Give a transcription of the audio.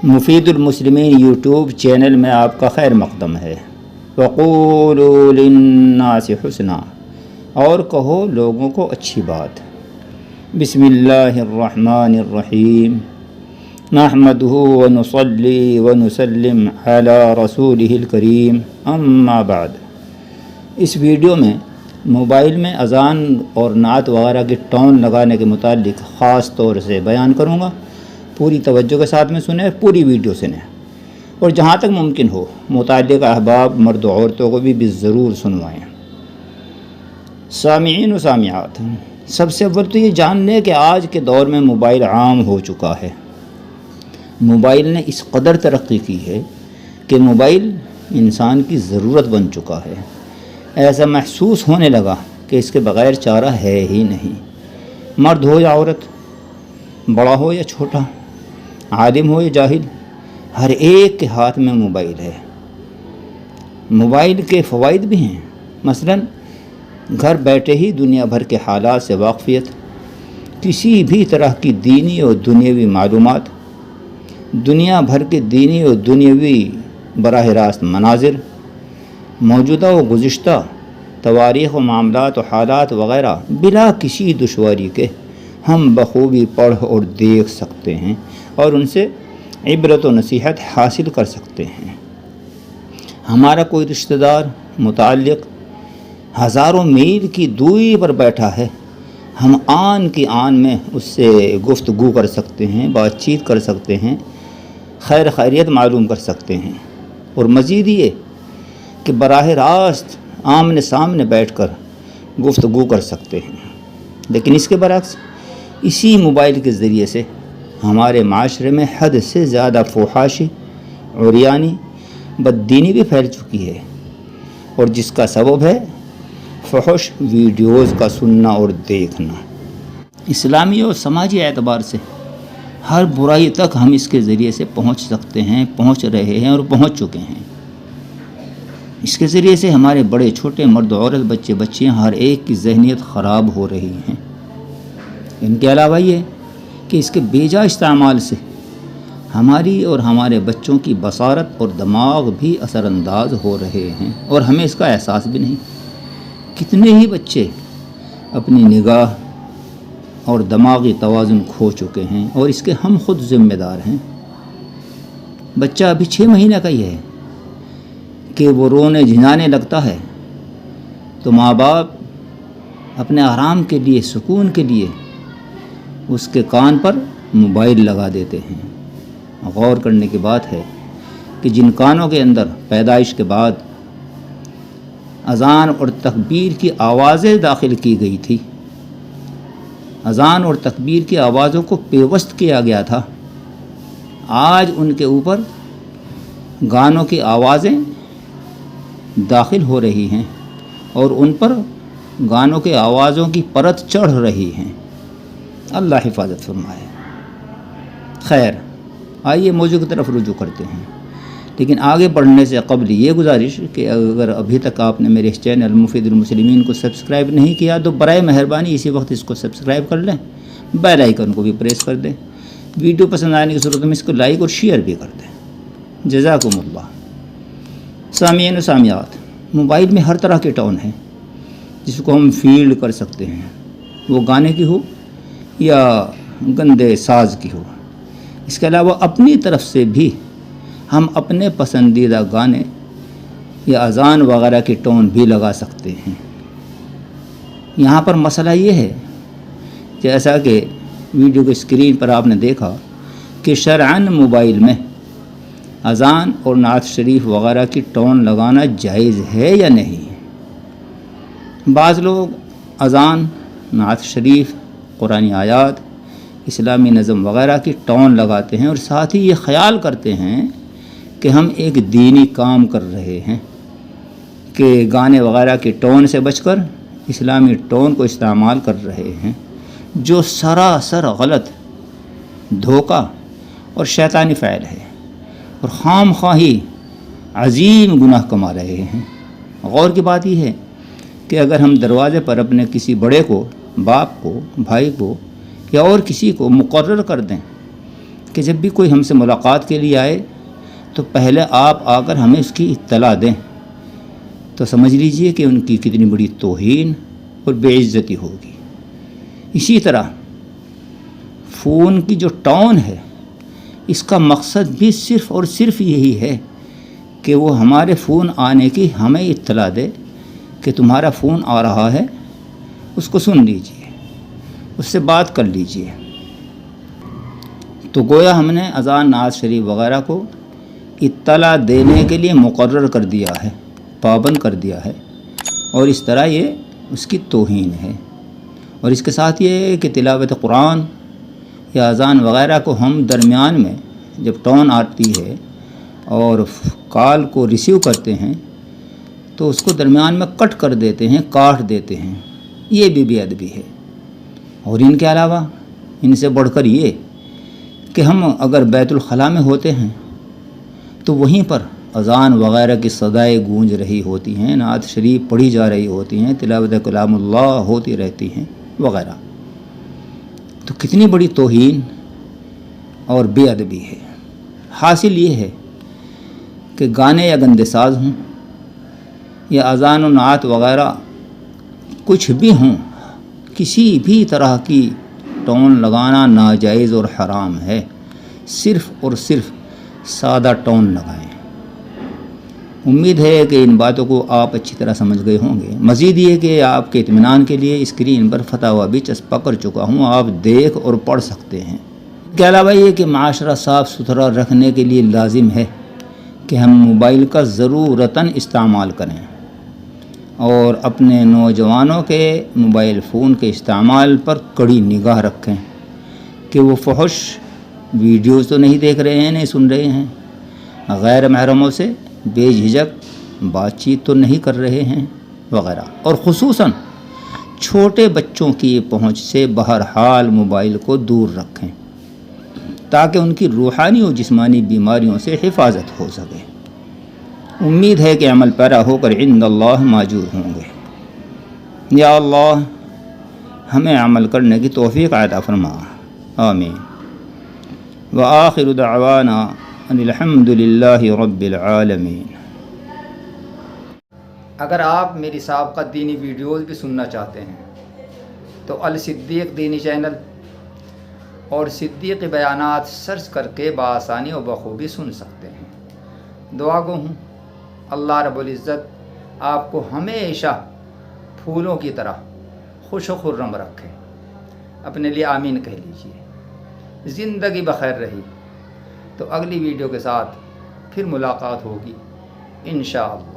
مفید المسلمین YouTube channel میں آپ کا خیر مقدم ہے۔ وقولوا للناس حسنا، اور کہو لوگوں کو اچھی بات۔ بسم اللہ الرحمن الرحیم، نحمدہ ونصلی ونسلم علی رسولہ الکریم، اما بعد۔ اس ویڈیو میں موبائل میں اذان اور نعت وغیرہ کی ٹون لگانے کے متعلق خاص طور سے بیان کروں گا۔ پوری توجہ کے ساتھ میں سنیں، پوری ویڈیو سنیں، اور جہاں تک ممکن ہو متعلقہ احباب مرد و عورتوں کو بھی ضرور سنوائیں۔ سامعین و سامعات، سب سے اول تو یہ جان لیں کہ آج کے دور میں موبائل عام ہو چکا ہے۔ موبائل نے اس قدر ترقی کی ہے کہ موبائل انسان کی ضرورت بن چکا ہے۔ ایسا محسوس ہونے لگا کہ اس کے بغیر چارہ ہے ہی نہیں۔ مرد ہو یا عورت، بڑا ہو یا چھوٹا، عالم ہو یا جاہل، ہر ایک کے ہاتھ میں موبائل ہے۔ موبائل کے فوائد بھی ہیں، مثلاً گھر بیٹھے ہی دنیا بھر کے حالات سے واقفیت، کسی بھی طرح کی دینی اور دنیاوی معلومات، دنیا بھر کے دینی اور دنیاوی براہ راست مناظر، موجودہ و گزشتہ تواریخ و معاملات و حالات وغیرہ بلا کسی دشواری کے ہم بخوبی پڑھ اور دیکھ سکتے ہیں اور ان سے عبرت و نصیحت حاصل کر سکتے ہیں۔ ہمارا کوئی رشتہ دار متعلق ہزاروں میل کی دوری پر بیٹھا ہے، ہم آن کی آن میں اس سے گفتگو کر سکتے ہیں، بات چیت کر سکتے ہیں، خیر خیریت معلوم کر سکتے ہیں، اور مزید یہ کہ براہ راست آمنے سامنے بیٹھ کر گفتگو کر سکتے ہیں۔ لیکن اس کے برعکس اسی موبائل کے ذریعے سے ہمارے معاشرے میں حد سے زیادہ فحاشی، عریانی، بددینی بھی پھیل چکی ہے، اور جس کا سبب ہے فحش ویڈیوز کا سننا اور دیکھنا۔ اسلامی اور سماجی اعتبار سے ہر برائی تک ہم اس کے ذریعے سے پہنچ سکتے ہیں، پہنچ رہے ہیں اور پہنچ چکے ہیں۔ اس کے ذریعے سے ہمارے بڑے چھوٹے، مرد عورت، بچے بچیاں، ہر ایک کی ذہنیت خراب ہو رہی ہیں۔ ان کے علاوہ یہ کہ اس کے بیجا استعمال سے ہماری اور ہمارے بچوں کی بصارت اور دماغ بھی اثر انداز ہو رہے ہیں، اور ہمیں اس کا احساس بھی نہیں۔ کتنے ہی بچے اپنی نگاہ اور دماغی توازن کھو چکے ہیں، اور اس کے ہم خود ذمہ دار ہیں۔ بچہ ابھی 6 مہینہ کا ہی ہے کہ وہ رونے جھنجھانے لگتا ہے تو ماں باپ اپنے آرام کے لیے، سکون کے لیے اس کے کان پر موبائل لگا دیتے ہیں۔ غور کرنے کی بات ہے کہ جن کانوں کے اندر پیدائش کے بعد اذان اور تکبیر کی آوازیں داخل کی گئی تھی، اذان اور تکبیر کی آوازوں کو پیوست کیا گیا تھا، آج ان کے اوپر گانوں کی آوازیں داخل ہو رہی ہیں اور ان پر گانوں کے آوازوں کی پرت چڑھ رہی ہیں۔ اللہ حفاظت فرمائے۔ خیر، آئیے موضوع کی طرف رجوع کرتے ہیں، لیکن آگے بڑھنے سے قبل یہ گزارش کہ اگر ابھی تک آپ نے میرے اس چینل مفید المسلمین کو سبسکرائب نہیں کیا تو برائے مہربانی اسی وقت اس کو سبسکرائب کر لیں، بیل آئیکن کو بھی پریس کر دیں، ویڈیو پسند آنے کی صورت میں اس کو لائک اور شیئر بھی کر دیں۔ جزاکم اللہ۔ سامعین و سامعات، موبائل میں ہر طرح کے ٹون ہیں جس کو ہم فیلڈ کر سکتے ہیں، وہ گانے کی ہو یا گندے ساز کی ہو۔ اس کے علاوہ اپنی طرف سے بھی ہم اپنے پسندیدہ گانے یا اذان وغیرہ کی ٹون بھی لگا سکتے ہیں۔ یہاں پر مسئلہ یہ ہے، جیسا کہ ویڈیو کی اسکرین پر آپ نے دیکھا، کہ شرعاً موبائل میں اذان اور نعت شریف وغیرہ کی ٹون لگانا جائز ہے یا نہیں؟ بعض لوگ اذان، نعت شریف، قرآنی آیات، اسلامی نظم وغیرہ کی ٹون لگاتے ہیں اور ساتھ ہی یہ خیال کرتے ہیں کہ ہم ایک دینی کام کر رہے ہیں، کہ گانے وغیرہ کی ٹون سے بچ کر اسلامی ٹون کو استعمال کر رہے ہیں، جو سراسر غلط، دھوکہ اور شیطانی فعل ہے، اور خام خواہی عظیم گناہ کما رہے ہیں۔ غور کی بات یہ ہے کہ اگر ہم دروازے پر اپنے کسی بڑے کو، باپ کو، بھائی کو یا اور کسی کو مقرر کر دیں کہ جب بھی کوئی ہم سے ملاقات کے لیے آئے تو پہلے آپ آ کر ہمیں اس کی اطلاع دیں، تو سمجھ لیجئے کہ ان کی کتنی بڑی توہین اور بے عزتی ہوگی۔ اسی طرح فون کی جو ٹون ہے، اس کا مقصد بھی صرف اور صرف یہی ہے کہ وہ ہمارے فون آنے کی ہمیں اطلاع دے کہ تمہارا فون آ رہا ہے، اس کو سن لیجئے، اس سے بات کر لیجئے۔ تو گویا ہم نے اذان، نعت شریف وغیرہ کو اطلاع دینے کے لیے مقرر کر دیا ہے، پابند کر دیا ہے، اور اس طرح یہ اس کی توہین ہے۔ اور اس کے ساتھ یہ ہے کہ تلاوت قرآن یا اذان وغیرہ کو ہم درمیان میں جب ٹون آتی ہے اور کال کو ریسیو کرتے ہیں تو اس کو درمیان میں کٹ کر دیتے ہیں، کاٹ دیتے ہیں، یہ بھی بے ادبی ہے۔ اور ان کے علاوہ ان سے بڑھ کر یہ کہ ہم اگر بیت الخلاء میں ہوتے ہیں تو وہیں پر اذان وغیرہ کی صدائیں گونج رہی ہوتی ہیں، نعت شریف پڑھی جا رہی ہوتی ہیں، تلاوت کلام اللہ ہوتی رہتی ہیں وغیرہ، تو کتنی بڑی توہین اور بے ادبی ہے۔ حاصل یہ ہے کہ گانے یا گندے ساز ہوں یا اذان و نعت وغیرہ کچھ بھی ہوں، کسی بھی طرح کی ٹون لگانا ناجائز اور حرام ہے۔ صرف اور صرف سادہ ٹون لگائیں۔ امید ہے کہ ان باتوں کو آپ اچھی طرح سمجھ گئے ہوں گے۔ مزید یہ کہ آپ کے اطمینان کے لیے اسکرین پر فتاوی بھی چسپاں کر چکا ہوں، آپ دیکھ اور پڑھ سکتے ہیں۔ اس کے علاوہ یہ کہ معاشرہ صاف ستھرا رکھنے کے لیے لازم ہے کہ ہم موبائل کا ضرورتاً استعمال کریں اور اپنے نوجوانوں کے موبائل فون کے استعمال پر کڑی نگاہ رکھیں کہ وہ فحش ویڈیوز تو نہیں دیکھ رہے ہیں، نہیں سن رہے ہیں، غیر محرموں سے بے جھجک بات چیت تو نہیں کر رہے ہیں وغیرہ، اور خصوصاً چھوٹے بچوں کی پہنچ سے بہرحال موبائل کو دور رکھیں تاکہ ان کی روحانی اور جسمانی بیماریوں سے حفاظت ہو سکے۔ امید ہے کہ عمل پیرا ہو کر عند اللہ ماجور ہوں گے۔ یا اللہ ہمیں عمل کرنے کی توفیق عطا فرما، آمین۔ وآخر دعوانا ان الحمد للہ رب العالمین۔ اگر آپ میری سابقہ دینی ویڈیوز بھی سننا چاہتے ہیں تو الصدیق دینی چینل اور صدیقی بیانات سرچ کر کے بآسانی و بخوبی سن سکتے ہیں۔ دعا گو ہوں اللہ رب العزت آپ کو ہمیشہ پھولوں کی طرح خوش و خرم رکھے۔ اپنے لیے آمین کہہ لیجئے۔ زندگی بخیر رہی تو اگلی ویڈیو کے ساتھ پھر ملاقات ہوگی انشاءاللہ۔